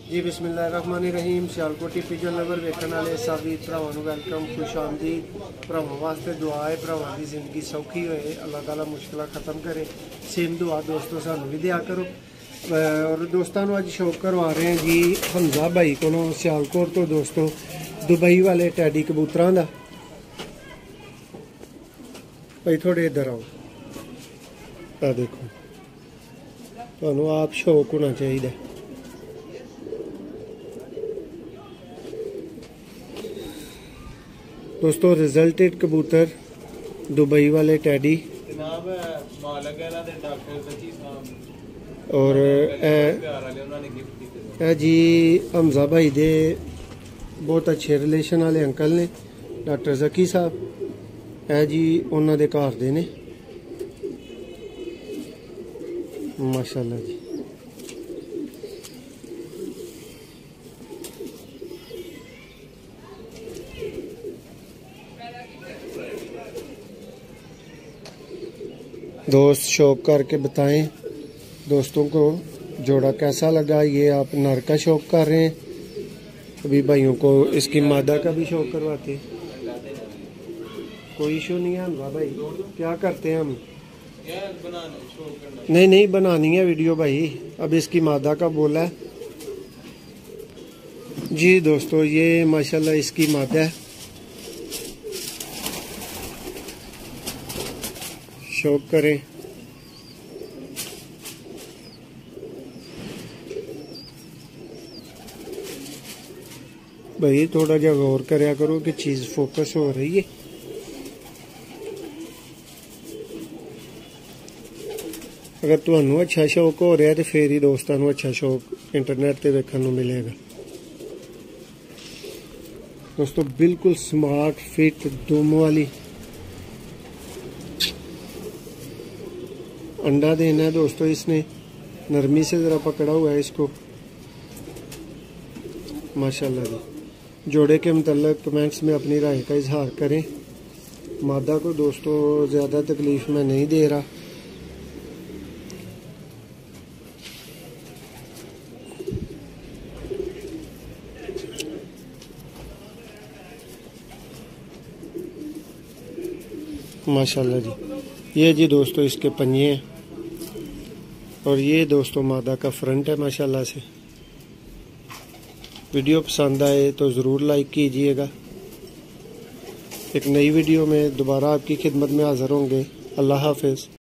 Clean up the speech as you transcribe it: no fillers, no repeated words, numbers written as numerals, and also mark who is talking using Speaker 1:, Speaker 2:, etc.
Speaker 1: जी बिस्मिल्लाहिर्रहमानिर्रहीम। Sialkoti pigeon lover वेखण वाले सभी भरावां नूं वेलकम, खुश आमदीद। भरावां वास्ते दुआ है, भरावां की जिंदगी सौखी होए, अल्लाह ताला मुश्किलां खत्म करे। सेम दुआ दोस्तों सानूं भी दिया करो। और दोस्तों अज शौक करवा रहे हैं जी हमजा भाई को सियालकोट तो दोस्तों दुबई वाले टैडी कबूतरां दा। भाई थोड़े इधर आओ, देखो तुहानूं आप शौक होना चाहिए। दोस्तों रिजल्टेड कबूतर दुबई वाले टैडी और जी हमजा भाई दे बहुत अच्छे रिलेशन वाले अंकल ने डॉक्टर जकी साहब, है जी उन्होंने दे घर दे ने माशाल्लाह जी। दोस्त शौक करके बताएं दोस्तों को जोड़ा कैसा लगा। ये आप नर का शौक कर रहे हैं, अभी भाइयों को इसकी मादा का भी शौक करवाते हैं। कोई इशू नहीं है हमजा भाई, क्या करते हैं हम नहीं बनानी है वीडियो भाई। अब इसकी मादा का बोला है जी दोस्तों, ये माशाल्लाह इसकी मादा है। शौक करें भाई, थोड़ा जा गौर करया करो कि चीज फोकस हो रही है। अगर तुहानू अच्छा शौक हो रहा है तो फिर ही दोस्तों को अच्छा शौक इंटरनेट पे वेखण नू मिलेगा। दोस्तों बिल्कुल स्मार्ट फिट दुम वाली अंडा देना है दोस्तों। इसने नरमी से ज़रा पकड़ा हुआ है इसको माशाल्लाह जी। जोड़े के मतलब कमेंट्स में अपनी राय का इजहार करें। मादा को दोस्तों ज़्यादा तकलीफ में नहीं दे रहा। माशाल्लाह जी। ये जी दोस्तों इसके पंजे हैं और ये दोस्तों मादा का फ्रंट है माशाल्लाह से। वीडियो पसंद आए तो ज़रूर लाइक कीजिएगा। एक नई वीडियो में दोबारा आपकी खिदमत में हाज़िर होंगे। अल्लाह हाफ़िज़।